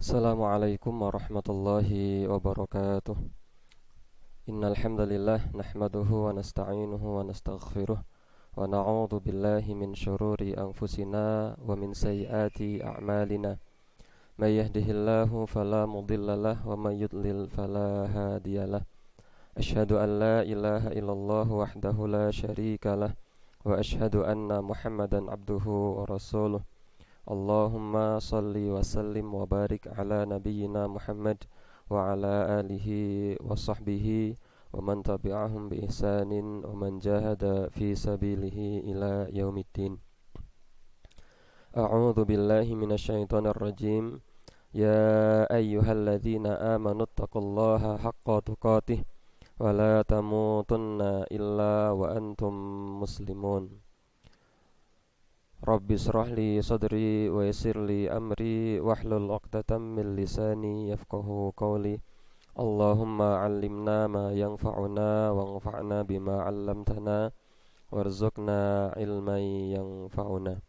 Assalamualaikum warahmatullahi wabarakatuh. Innal hamdalillah nahmaduhu wa nasta'inuhu wa nastaghfiruh wa na'udzu billahi min shururi anfusina wa min sayyiati a'malina. May yahdihillahu fala mudhillalah wa may yudlil fala hadiyalah. Asyhadu an la ilaha illallah wahdahu la syarikalah wa asyhadu anna Muhammadan abduhu wa rasuluh. Allahumma salli wa sallim wa barik ala nabiyyina Muhammad wa ala alihi wa sahbihi wa man tabi'ahum bi ihsanin wa man jahada fi sabilihi ila yaumiddin. A'udzu billahi minasyaitonir rajim. Ya ayyuhalladzina amanu taqullaha haqqa tuqatih wa la tamutunna illa wa antum muslimun. Rabbi shrah li sadri wa yassir li amri wahlul 'uqdatam min lisani yafqahu qawli. Allahumma 'allimna ma yanfa'una wanfa'na bima 'allamtana warzuqna ilman yanfa'una.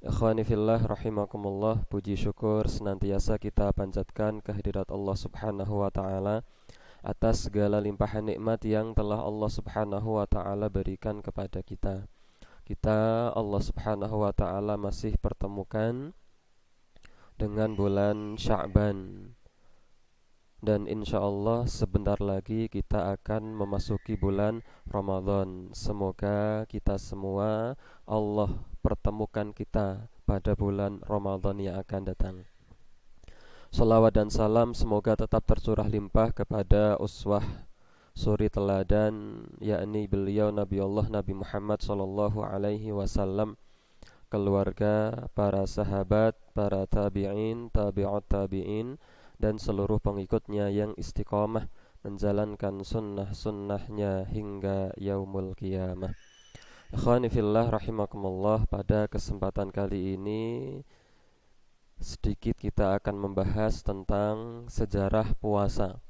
Ikhwani fillah rahimakumullah, puji syukur senantiasa kita panjatkan kehadirat Allah Subhanahu wa taala atas segala limpahan nikmat yang telah Allah Subhanahu wa taala berikan kepada kita. Allah Subhanahu wa ta'ala masih pertemukan dengan bulan Sya'ban. Dan insya Allah sebentar lagi kita akan memasuki bulan Ramadan. Semoga kita semua Allah pertemukan kita pada bulan Ramadan yang akan datang. Salawat dan salam semoga tetap tercurah limpah kepada uswah suri teladan, yakni beliau Nabi Allah Nabi Muhammad sallallahu alaihi wasallam, keluarga, para sahabat, para tabi'in, tabi'ut tabi'in, dan seluruh pengikutnya yang istiqomah menjalankan sunnah-sunnahnya hingga yaumul qiyamah. Ikhwani fillah rahimakumullah, pada kesempatan kali ini sedikit kita akan membahas tentang sejarah puasa,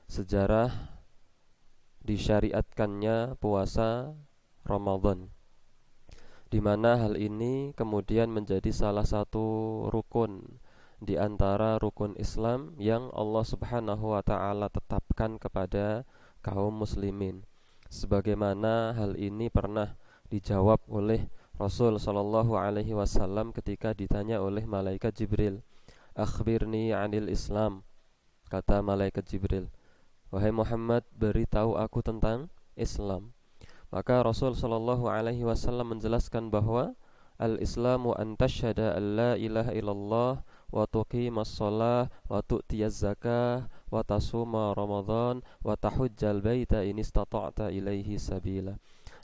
sejarah disyariatkannya puasa Ramadan, di mana hal ini kemudian menjadi salah satu rukun di antara rukun Islam yang Allah Subhanahu wa taala tetapkan kepada kaum muslimin. Sebagaimana hal ini pernah dijawab oleh Rasul sallallahu alaihi wasallam ketika ditanya oleh malaikat Jibril, "Akhbirni 'anil Islam." Kata malaikat Jibril, "Wahai Muhammad, beritahu aku tentang Islam." Maka Rasul sallallahu alaihi wasallam menjelaskan bahwa al-Islamu an tasyhada an la ilaha illallah wa tuqimas shalah wa tu'tiyaz zakah wa tasuma Ramadan wa tahujjal baita in istata'ta ilaihi sabila.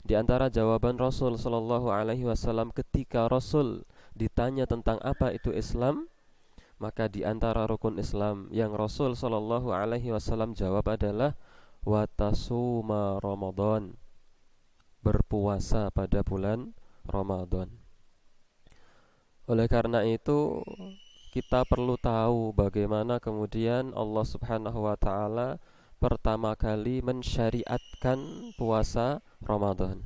Di antara jawaban Rasul sallallahu alaihi wasallam ketika Rasul ditanya tentang apa itu Islam, maka di antara rukun Islam yang Rasul sallallahu alaihi wasallam jawab adalah watasuma Ramadan, berpuasa pada bulan Ramadan. Oleh karena itu kita perlu tahu bagaimana kemudian Allah Subhanahu wa taala pertama kali mensyariatkan puasa Ramadan.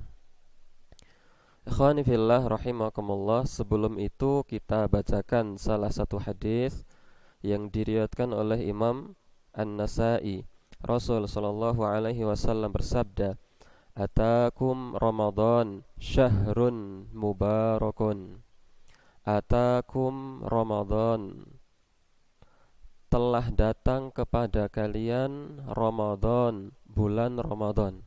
Ikhwani fillah rahimakumullah, sebelum itu kita bacakan salah satu hadis yang diriwayatkan oleh Imam An-Nasa'i. Rasul sallallahu alaihi wasallam bersabda, "Atakum Ramadan syahrun mubarakun." Atakum Ramadan, telah datang kepada kalian Ramadan, bulan Ramadan.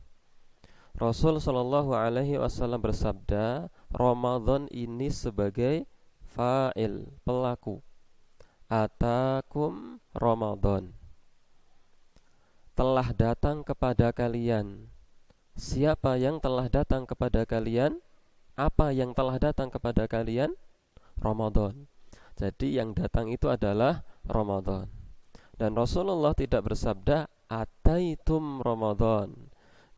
Rasul sallallahu alaihi wasallam bersabda, Ramadan ini sebagai fa'il, pelaku. Atakum Ramadan, telah datang kepada kalian. Siapa yang telah datang kepada kalian? Apa yang telah datang kepada kalian? Ramadan. Jadi yang datang itu adalah Ramadan. Dan Rasulullah tidak bersabda ataitum Ramadan.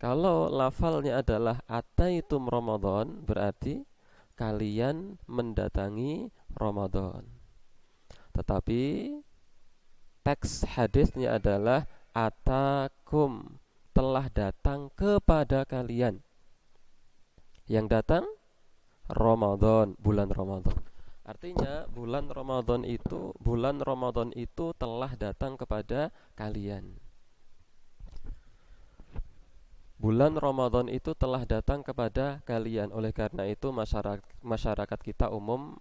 Kalau lafalnya adalah ataitum Ramadan, berarti kalian mendatangi Ramadan. Tetapi teks hadisnya adalah atakum, telah datang kepada kalian. Yang datang Ramadan, bulan Ramadan. Artinya bulan Ramadan itu telah datang kepada kalian. Bulan Ramadan itu telah datang kepada kalian. Oleh karena itu masyarakat kita umum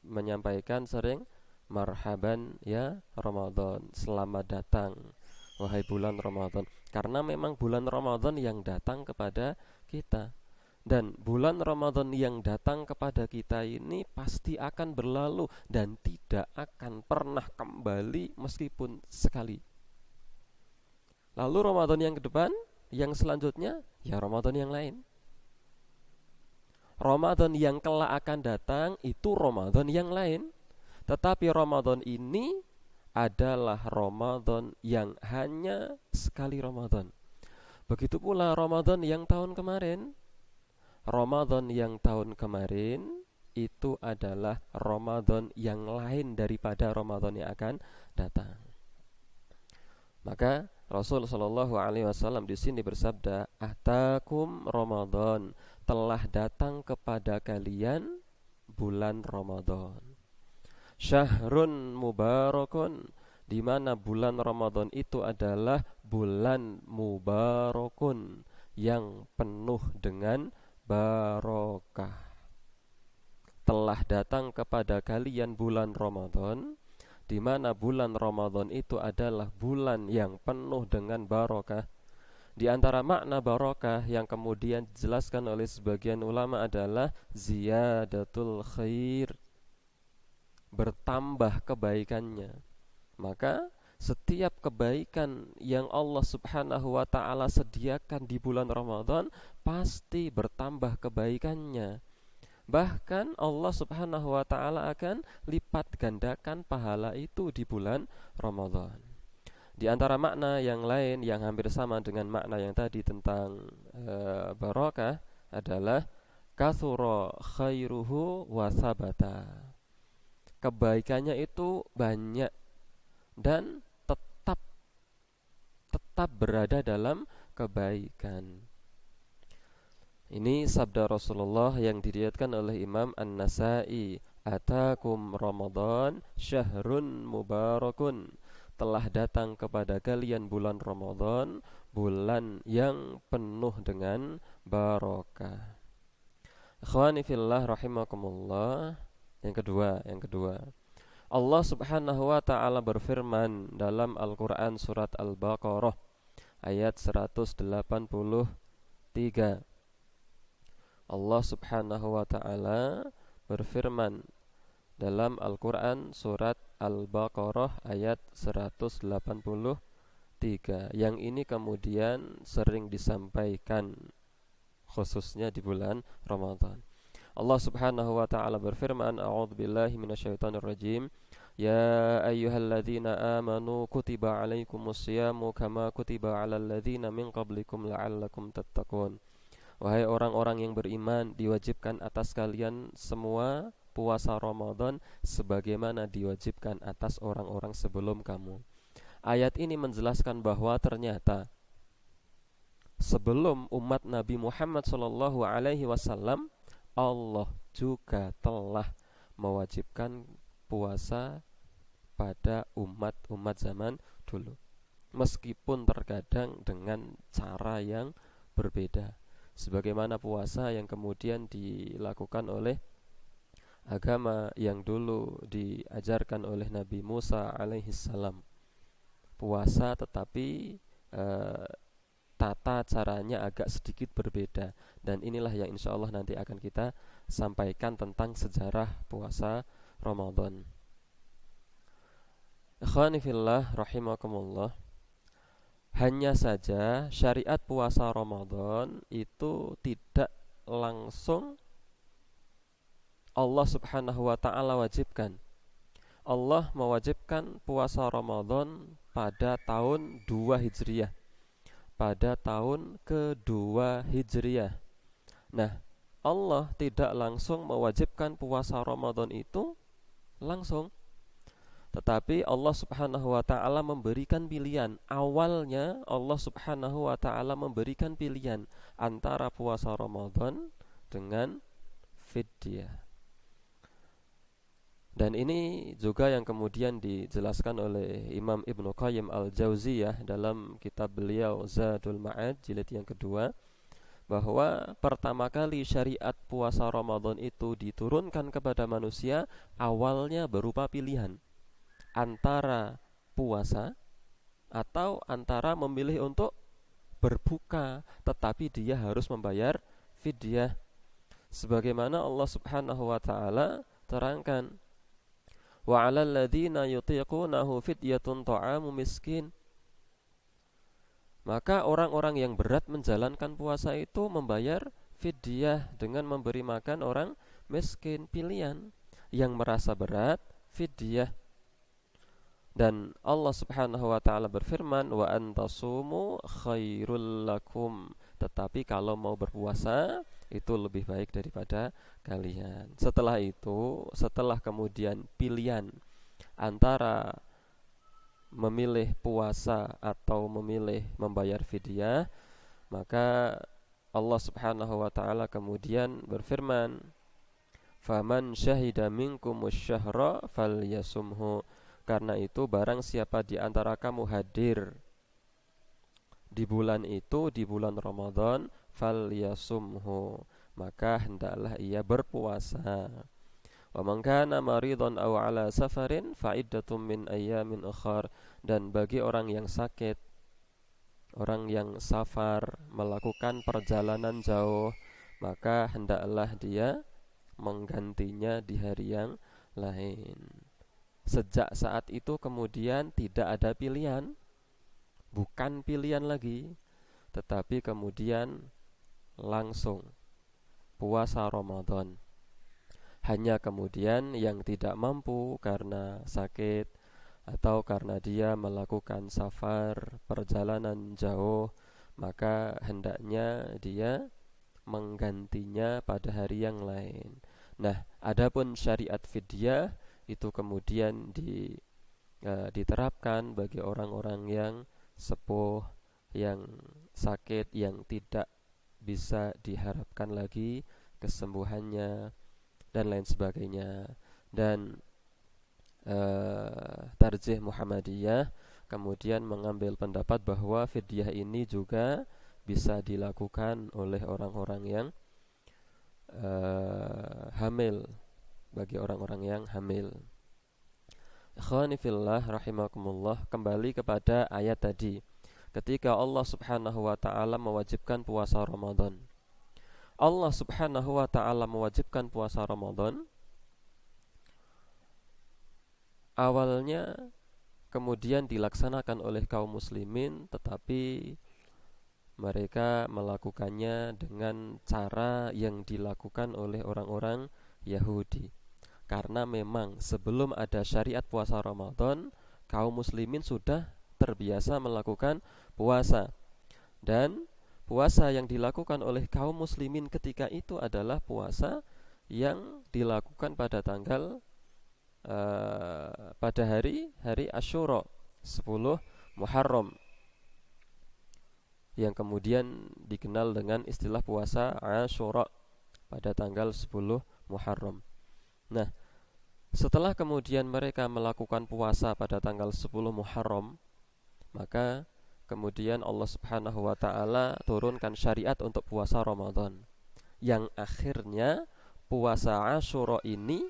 menyampaikan sering marhaban ya Ramadan, selamat datang wahai bulan Ramadan. Karena memang bulan Ramadan yang datang kepada kita. Dan bulan Ramadan yang datang kepada kita ini pasti akan berlalu dan tidak akan pernah kembali meskipun sekali. Lalu Ramadan yang ke depan, yang selanjutnya, ya Ramadan yang lain. Ramadan yang kelak akan datang itu Ramadan yang lain. Tetapi Ramadan ini adalah Ramadan yang hanya sekali Ramadan. Begitu pula Ramadan yang tahun kemarin. Ramadan yang tahun kemarin itu adalah Ramadan yang lain daripada Ramadan yang akan datang. Maka Rasul Shallallahu Alaihi Wasallam di sini bersabda, "Atakum Ramadan, telah datang kepada kalian bulan Ramadan. Syahrun mubarakun, di mana bulan Ramadan itu adalah bulan mubarakun yang penuh dengan barokah. Telah datang kepada kalian bulan Ramadan, di mana bulan Ramadan itu adalah bulan yang penuh dengan barokah. Di antara makna barokah yang kemudian dijelaskan oleh sebagian ulama adalah ziyadatul khair, bertambah kebaikannya. Maka setiap kebaikan yang Allah Subhanahu wa ta'ala sediakan di bulan Ramadan pasti bertambah kebaikannya. Bahkan Allah Subhanahu wa ta'ala akan lipat gandakan pahala itu di bulan Ramadan. Di antara makna yang lain yang hampir sama dengan makna yang tadi tentang barokah adalah kathura khairuhu wa sabata. Kebaikannya itu banyak dan tetap berada dalam kebaikan. Ini sabda Rasulullah yang diriwayatkan oleh Imam An-Nasa'i, "Atakum Ramadan syahrun mubarakun." Telah datang kepada kalian bulan Ramadan, bulan yang penuh dengan barokah. Ikhwani fillah rahimakumullah. Yang kedua. Allah Subhanahu wa ta'ala berfirman dalam Al-Quran surat Al-Baqarah ayat 183. Allah Subhanahu wa ta'ala berfirman dalam Al-Quran surat Al-Baqarah ayat 183. Yang ini kemudian sering disampaikan khususnya di bulan Ramadan. Allah Subhanahu wa ta'ala berfirman, a'udzubillahi minasyaitonirrajim, ya ayyuhalladzina amanu kutiba alaikumusyamu kama kutiba alal ladzina min qablikum la'allakum tattaqun. Wahai orang-orang yang beriman, diwajibkan atas kalian semua puasa Ramadan sebagaimana diwajibkan atas orang-orang sebelum kamu. Ayat ini menjelaskan bahwa ternyata sebelum umat Nabi Muhammad sallallahu alaihi wasallam, Allah juga telah mewajibkan puasa pada umat-umat zaman dulu, meskipun terkadang dengan cara yang berbeda. Sebagaimana puasa yang kemudian dilakukan oleh agama yang dulu diajarkan oleh Nabi Musa alaihissalam. Puasa tetapi tata caranya agak sedikit berbeda. Dan inilah yang insya Allah nanti akan kita sampaikan tentang sejarah puasa Ramadan. Ikhwani fillah rahimakumullah. Hanya saja syariat puasa Ramadan itu tidak langsung Allah Subhanahu wa ta'ala wajibkan. Allah mewajibkan puasa Ramadan pada tahun 2 Hijriah, pada tahun kedua Hijriah. Nah, Allah tidak langsung mewajibkan puasa Ramadan itu langsung, tetapi Allah Subhanahu wa ta'ala memberikan pilihan. Awalnya Allah Subhanahu wa ta'ala memberikan pilihan antara puasa Ramadan dengan fidyah. Dan ini juga yang kemudian dijelaskan oleh Imam Ibnu Qayyim al-Jauziyah dalam kitab beliau Zadul Ma'ad jilid yang kedua, bahwa pertama kali syariat puasa Ramadan itu diturunkan kepada manusia awalnya berupa pilihan antara puasa atau antara memilih untuk berbuka, tetapi dia harus membayar fidyah, sebagaimana Allah Subhanahu wa taala terangkan, wa 'alal ladzina yutiqunahu fidyatun ta'amu miskin. Maka orang-orang yang berat menjalankan puasa itu membayar fidyah dengan memberi makan orang miskin. Pilihan yang merasa berat, fidyah. Dan Allah Subhanahu wa taala berfirman, wa antasumu khairul lakum. Tetapi kalau mau berpuasa itu lebih baik daripada kalian. Setelah itu, setelah kemudian pilihan antara memilih puasa atau memilih membayar fidyah, maka Allah Subhanahu wa taala kemudian berfirman, "Faman syahida minkumus syahra falyasumhu." Karena itu barang siapa di antara kamu hadir di bulan itu, di bulan Ramadan, falyasumhu, maka hendaklah ia berpuasa. Wa man kana maridan aw ala safarin fa iddatum min ayyamin ukhar. Dan bagi orang yang sakit, orang yang safar, melakukan perjalanan jauh, maka hendaklah dia menggantinya di hari yang lain. Sejak saat itu kemudian tidak ada pilihan, bukan pilihan lagi, tetapi kemudian langsung puasa Ramadan. Hanya kemudian yang tidak mampu karena sakit atau karena dia melakukan safar, perjalanan jauh, maka hendaknya dia menggantinya pada hari yang lain. Nah, adapun syariat fidyah itu kemudian diterapkan bagi orang-orang yang sepuh, yang sakit, yang tidak bisa diharapkan lagi kesembuhannya dan lain sebagainya. Dan Tarjih Muhammadiyah kemudian mengambil pendapat bahwa fidyah ini juga bisa dilakukan oleh orang-orang yang hamil, bagi orang-orang yang hamil. Ikhwani fillah rahimakumullah, kembali kepada ayat tadi. Ketika Allah Subhanahu wa taala mewajibkan puasa Ramadan, Allah Subhanahu wa taala mewajibkan puasa Ramadan awalnya kemudian dilaksanakan oleh kaum muslimin, tetapi mereka melakukannya dengan cara yang dilakukan oleh orang-orang Yahudi. Karena memang sebelum ada syariat puasa Ramadan, kaum muslimin sudah terbiasa melakukan puasa. Dan puasa yang dilakukan oleh kaum muslimin ketika itu adalah puasa yang dilakukan pada tanggal pada hari Asyura 10 Muharram, yang kemudian dikenal dengan istilah puasa Asyura pada tanggal 10 Muharram. Nah, setelah kemudian mereka melakukan puasa pada tanggal 10 Muharram, maka kemudian Allah Subhanahu wa taala turunkan syariat untuk puasa Ramadan, yang akhirnya puasa Asyura ini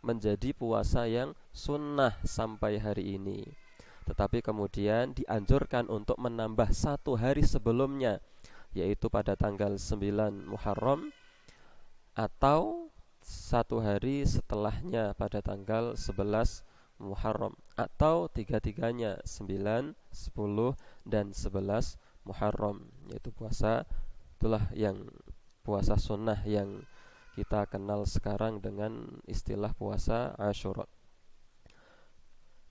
menjadi puasa yang sunnah sampai hari ini. Tetapi kemudian dianjurkan untuk menambah satu hari sebelumnya, yaitu pada tanggal 9 Muharram, atau satu hari setelahnya pada tanggal 11 Muharram, atau tiga-tiganya 9, 10, dan 11 Muharram, yaitu puasa itulah yang puasa sunnah yang kita kenal sekarang dengan istilah puasa Asyura.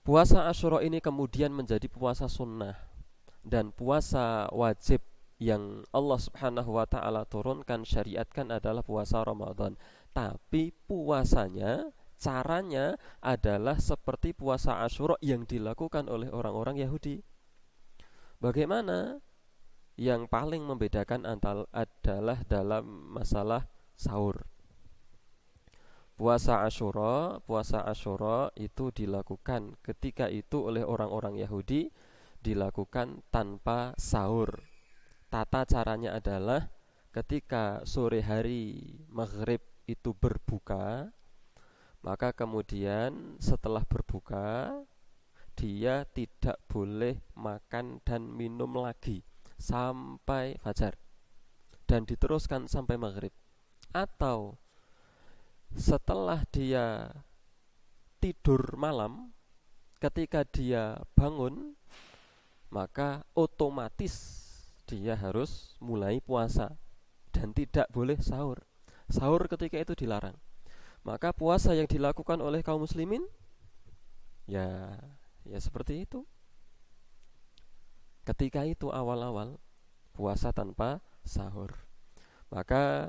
Puasa Asyura ini kemudian menjadi puasa sunnah dan puasa wajib yang Allah Subhanahu wa taala turunkan, syariatkan adalah puasa Ramadan. Tapi puasanya, caranya adalah seperti puasa Asyura yang dilakukan oleh orang-orang Yahudi. Bagaimana? Yang paling membedakan adalah dalam masalah sahur. Puasa Asyura itu dilakukan ketika itu oleh orang-orang Yahudi, dilakukan tanpa sahur. Tata caranya adalah ketika sore hari maghrib itu berbuka, maka kemudian setelah berbuka dia tidak boleh makan dan minum lagi sampai fajar, dan diteruskan sampai maghrib. Atau setelah dia tidur malam, ketika dia bangun, maka otomatis dia harus mulai puasa dan tidak boleh sahur. Sahur ketika itu dilarang. Maka puasa yang dilakukan oleh kaum muslimin ya seperti itu. Ketika itu awal-awal puasa tanpa sahur. Maka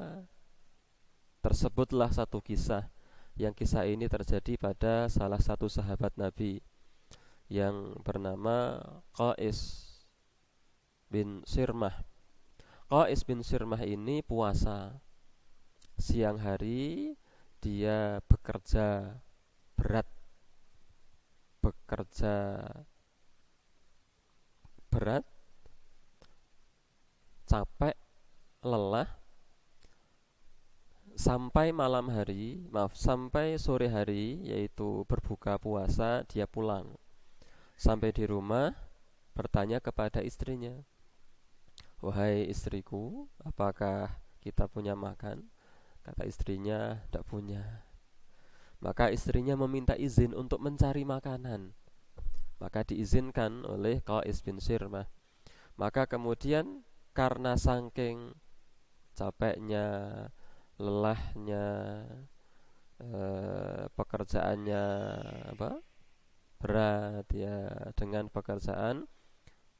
tersebutlah satu kisah, yang kisah ini terjadi pada salah satu sahabat Nabi yang bernama Qais bin Sirmah. Qais bin Sirmah ini puasa. Siang hari dia bekerja berat, capek, lelah, sampai sampai sore hari, yaitu berbuka puasa, dia pulang. Sampai di rumah bertanya kepada istrinya, "Wahai istriku, apakah kita punya makan?" Kata istrinya, "Tidak punya." Maka istrinya meminta izin untuk mencari makanan. Maka diizinkan oleh Qais bin Sirmah. Maka kemudian karena saking capeknya, lelahnya, pekerjaannya berat ya, dengan pekerjaan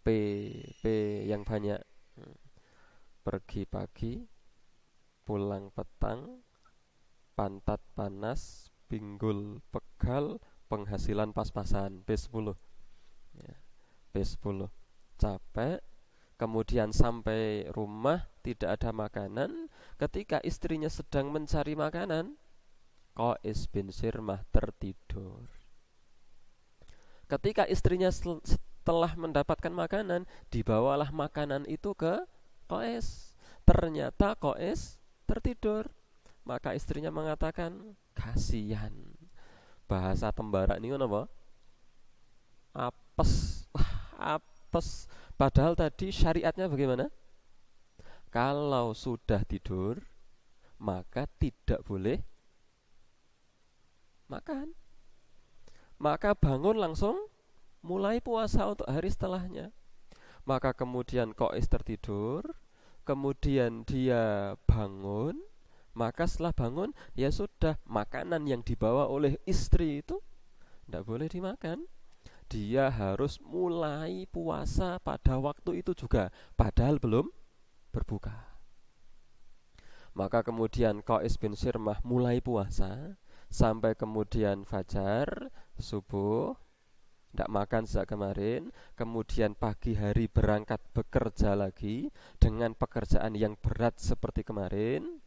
P yang banyak, pergi pagi, pulang petang, pantat panas, pinggul pegal, penghasilan pas-pasan, P10 ya, P10, capek. Kemudian sampai rumah tidak ada makanan. Ketika istrinya sedang mencari makanan, Qais bin Sirmah tertidur. Ketika istrinya setelah mendapatkan makanan, dibawalah makanan itu ke Qais. Ternyata Qais tertidur. Maka istrinya mengatakan, "Kasihan." Bahasa Tembara ini apa? Apes. Wah, apes. Padahal tadi syariatnya bagaimana? Kalau sudah tidur, maka tidak boleh makan. Maka bangun langsung mulai puasa untuk hari setelahnya. Maka kemudian Qais tertidur, kemudian dia bangun. Maka setelah bangun, ya sudah, makanan yang dibawa oleh istri itu tidak boleh dimakan. Dia harus mulai puasa pada waktu itu juga, padahal belum berbuka. Maka kemudian Qais bin Sirmah mulai puasa sampai kemudian fajar, subuh, tidak makan sejak kemarin. Kemudian pagi hari berangkat bekerja lagi dengan pekerjaan yang berat seperti kemarin,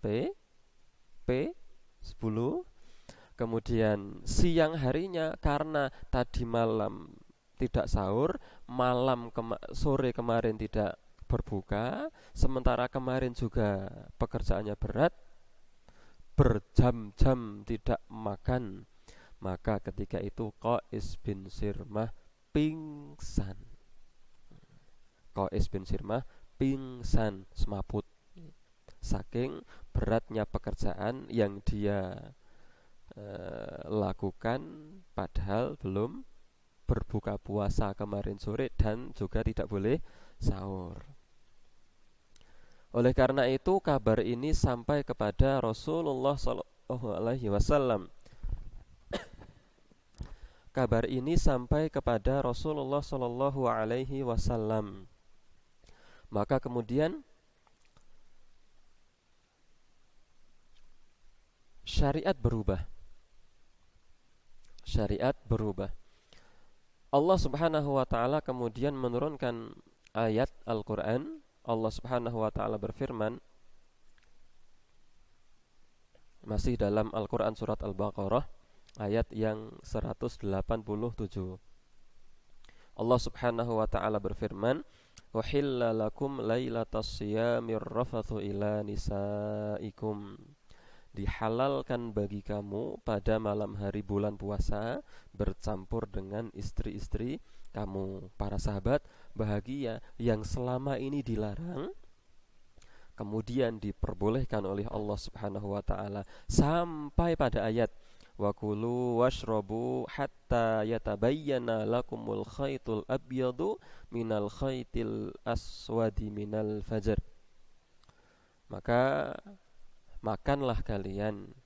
P10. Kemudian siang harinya karena tadi malam tidak sahur, sore kemarin tidak berbuka, sementara kemarin juga pekerjaannya berat, berjam-jam tidak makan. Maka ketika itu Qais bin Sirmah pingsan. Qais bin Sirmah pingsan, semaput, saking beratnya pekerjaan yang dia lakukan, padahal belum berbuka puasa kemarin sore dan juga tidak boleh sahur. Oleh karena itu kabar ini sampai kepada Rasulullah SAW. Kabar ini sampai kepada Rasulullah SAW. Maka kemudian syariat berubah. Allah Subhanahu wa taala kemudian menurunkan ayat Al-Qur'an. Allah Subhanahu wa taala berfirman Masih dalam Al-Quran surat Al-Baqarah ayat yang 187. Allah subhanahu wa ta'ala berfirman, "Wahilla lakum lailatas siyamir rafathu ila nisaikum." Dihalalkan bagi kamu pada malam hari bulan puasa bercampur dengan istri-istri kamu. Para sahabat bahagia yang selama ini dilarang kemudian diperbolehkan oleh Allah Subhanahu wa taala sampai pada ayat wa kulu washrabu hatta yatabayyana lakumul khaytul abyadu minal khaytil aswadi minal fajr. Maka makanlah kalian,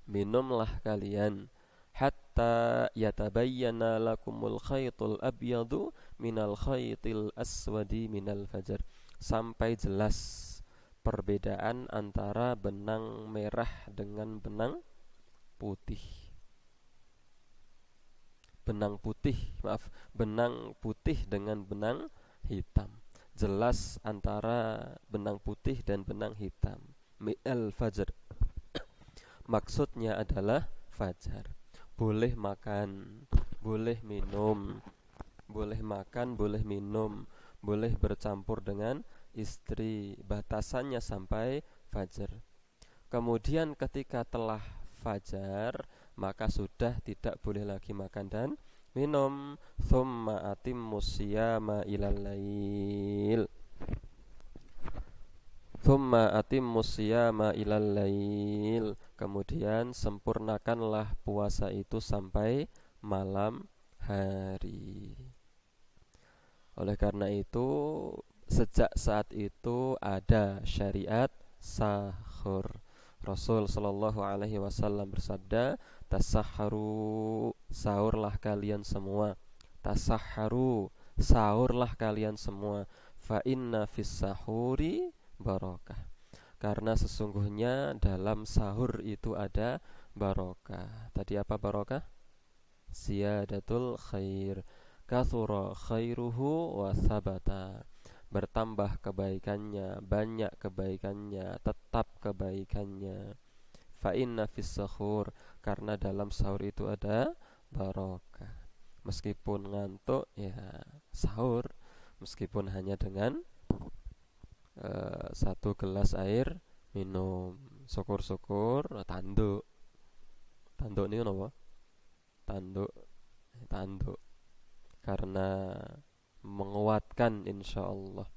minumlah kalian, hatta yatabayyana lakumul khaytul abyadu minal khaytil aswadi minal fajr, sampai jelas perbedaan antara benang merah dengan benang putih. Benang putih dengan benang hitam. Jelas antara benang putih dan benang hitam. Minal fajr. Maksudnya adalah fajar. Boleh makan, boleh minum, boleh makan, boleh minum, boleh bercampur dengan istri, batasannya sampai fajar. Kemudian ketika telah fajar, maka sudah tidak boleh lagi makan dan minum. Tsumma atimmus siyama ilal lail. Tsumma atimmus siyama ilal lail. Kemudian sempurnakanlah puasa itu sampai malam hari. Oleh karena itu, sejak saat itu ada syariat sahur. Rasul sallallahu alaihi wasallam bersabda, "Tasahharu, sahurlah kalian semua. Tasahharu, sahurlah kalian semua. Fa inna fis sahuri barakah." Karena sesungguhnya dalam sahur itu ada barokah. Tadi apa barokah? Ziyadatul khair. Kathura khairuhu wa sabata. Bertambah kebaikannya, banyak kebaikannya, tetap kebaikannya. Fa inna fis sahur, karena dalam sahur itu ada barokah. Meskipun ngantuk ya sahur, meskipun hanya dengan 1 gelas air minum. Syukur-syukur tanduk. Tanduk ini apa? Tanduk karena menguatkan insyaallah,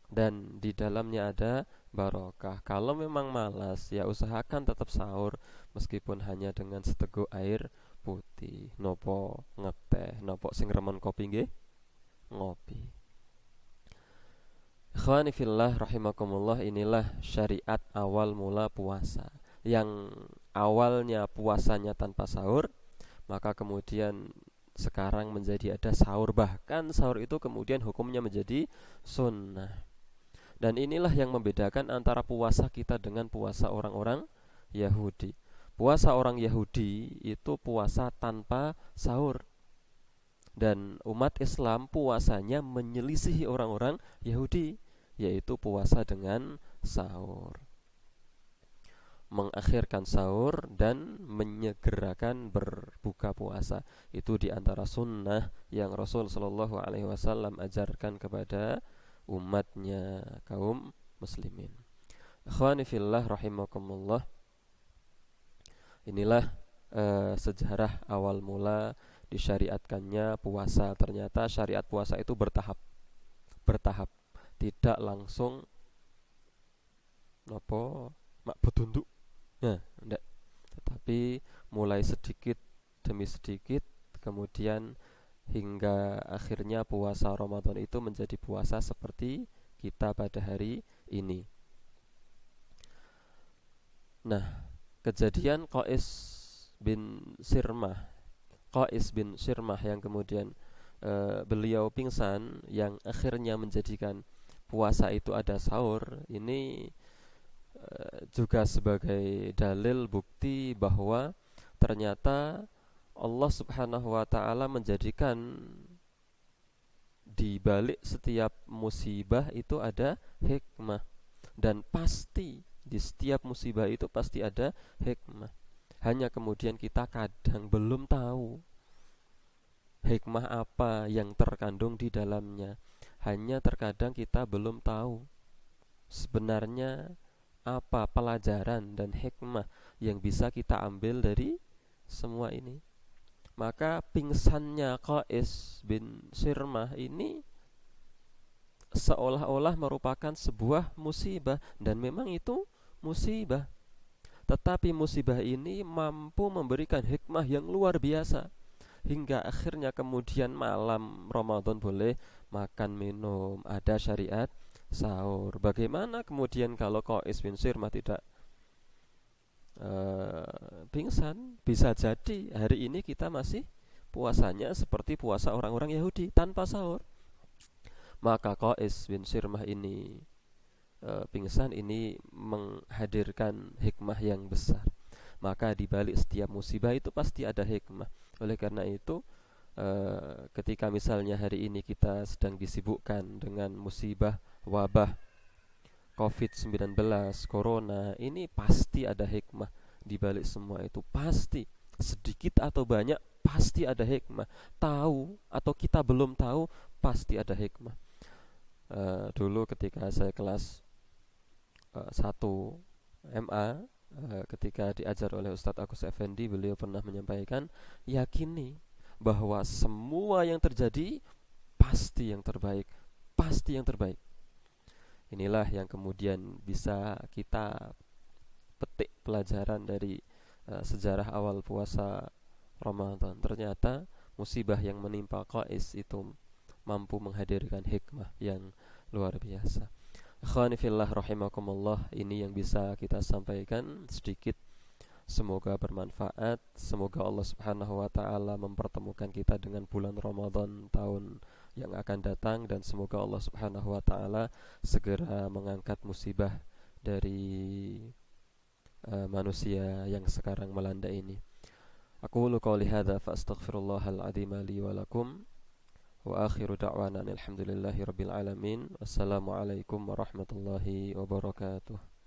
dan di dalamnya ada barokah. Kalau memang malas ya usahakan tetap sahur meskipun hanya dengan seteguk air putih. Nopo ngeteh, nopo sing remen kopi nggih? Ngopi. Ikhwani fillah rahimakumullah, inilah syariat awal mula puasa. Yang awalnya puasanya tanpa sahur, maka kemudian sekarang menjadi ada sahur. Bahkan sahur itu kemudian hukumnya menjadi sunnah. Dan inilah yang membedakan antara puasa kita dengan puasa orang-orang Yahudi. Puasa orang Yahudi itu puasa tanpa sahur, dan umat Islam puasanya menyelisihi orang-orang Yahudi, yaitu puasa dengan sahur, mengakhirkan sahur dan menyegerakan berbuka puasa. Itu diantara sunnah yang Rasul Shallallahu Alaihi Wasallam ajarkan kepada umatnya kaum muslimin. Ikhwani fillah rahimakumullah, inilah sejarah awal mula disyariatkannya puasa. Ternyata syariat puasa itu bertahap, tidak langsung mak betunduk. Nah, enggak. Tetapi mulai sedikit demi sedikit, kemudian hingga akhirnya puasa Ramadan itu menjadi puasa seperti kita pada hari ini. Nah, kejadian Qais bin Sirmah yang kemudian beliau pingsan, yang akhirnya menjadikan puasa itu ada sahur, ini juga sebagai dalil bukti bahwa ternyata Allah Subhanahu wa taala menjadikan di balik setiap musibah itu ada hikmah, dan pasti Di setiap musibah itu pasti ada hikmah. Hanya kemudian kita kadang belum tahu hikmah apa yang terkandung di dalamnya. Hanya terkadang kita belum tahu sebenarnya apa pelajaran dan hikmah yang bisa kita ambil dari semua ini. Maka pingsannya Qais bin Sirmah ini seolah-olah merupakan sebuah musibah, dan memang itu musibah. Tetapi musibah ini mampu memberikan hikmah yang luar biasa, hingga akhirnya kemudian malam Ramadan boleh makan minum, ada syariat sahur. Bagaimana kemudian kalau Qais bin Sirmah tidak pingsan? Bisa jadi hari ini kita masih puasanya seperti puasa orang-orang Yahudi tanpa sahur. Maka Qais bin Sirmah ini pingsan, ini menghadirkan hikmah yang besar. Maka di balik setiap musibah itu pasti ada hikmah. Oleh karena itu, ketika misalnya hari ini kita sedang disibukkan dengan musibah wabah COVID-19, Corona, ini pasti ada hikmah di balik semua itu. Pasti, sedikit atau banyak, pasti ada hikmah. Tahu atau kita belum tahu, pasti ada hikmah. Dulu ketika saya kelas 1 MA, ketika diajar oleh Ustadz Agus Effendi, beliau pernah menyampaikan, yakini bahwa semua yang terjadi pasti yang terbaik, pasti yang terbaik. Inilah yang kemudian bisa kita petik pelajaran dari sejarah awal puasa Ramadan. Ternyata musibah yang menimpa Qais itu mampu menghadirkan hikmah yang luar biasa. Ikhwani fillah rahimakumullah, ini yang bisa kita sampaikan sedikit. Semoga bermanfaat. Semoga Allah Subhanahu wa taala mempertemukan kita dengan bulan Ramadan tahun yang akan datang, dan semoga Allah Subhanahu wa taala segera mengangkat musibah dari manusia yang sekarang melanda ini. Aqulu qouli hadza fa astaghfirullahal azim li wa lakum. Wa akhiru da'wana alhamdulillahi rabbil alamin. Wassalamualaikum warahmatullahi wabarakatuh.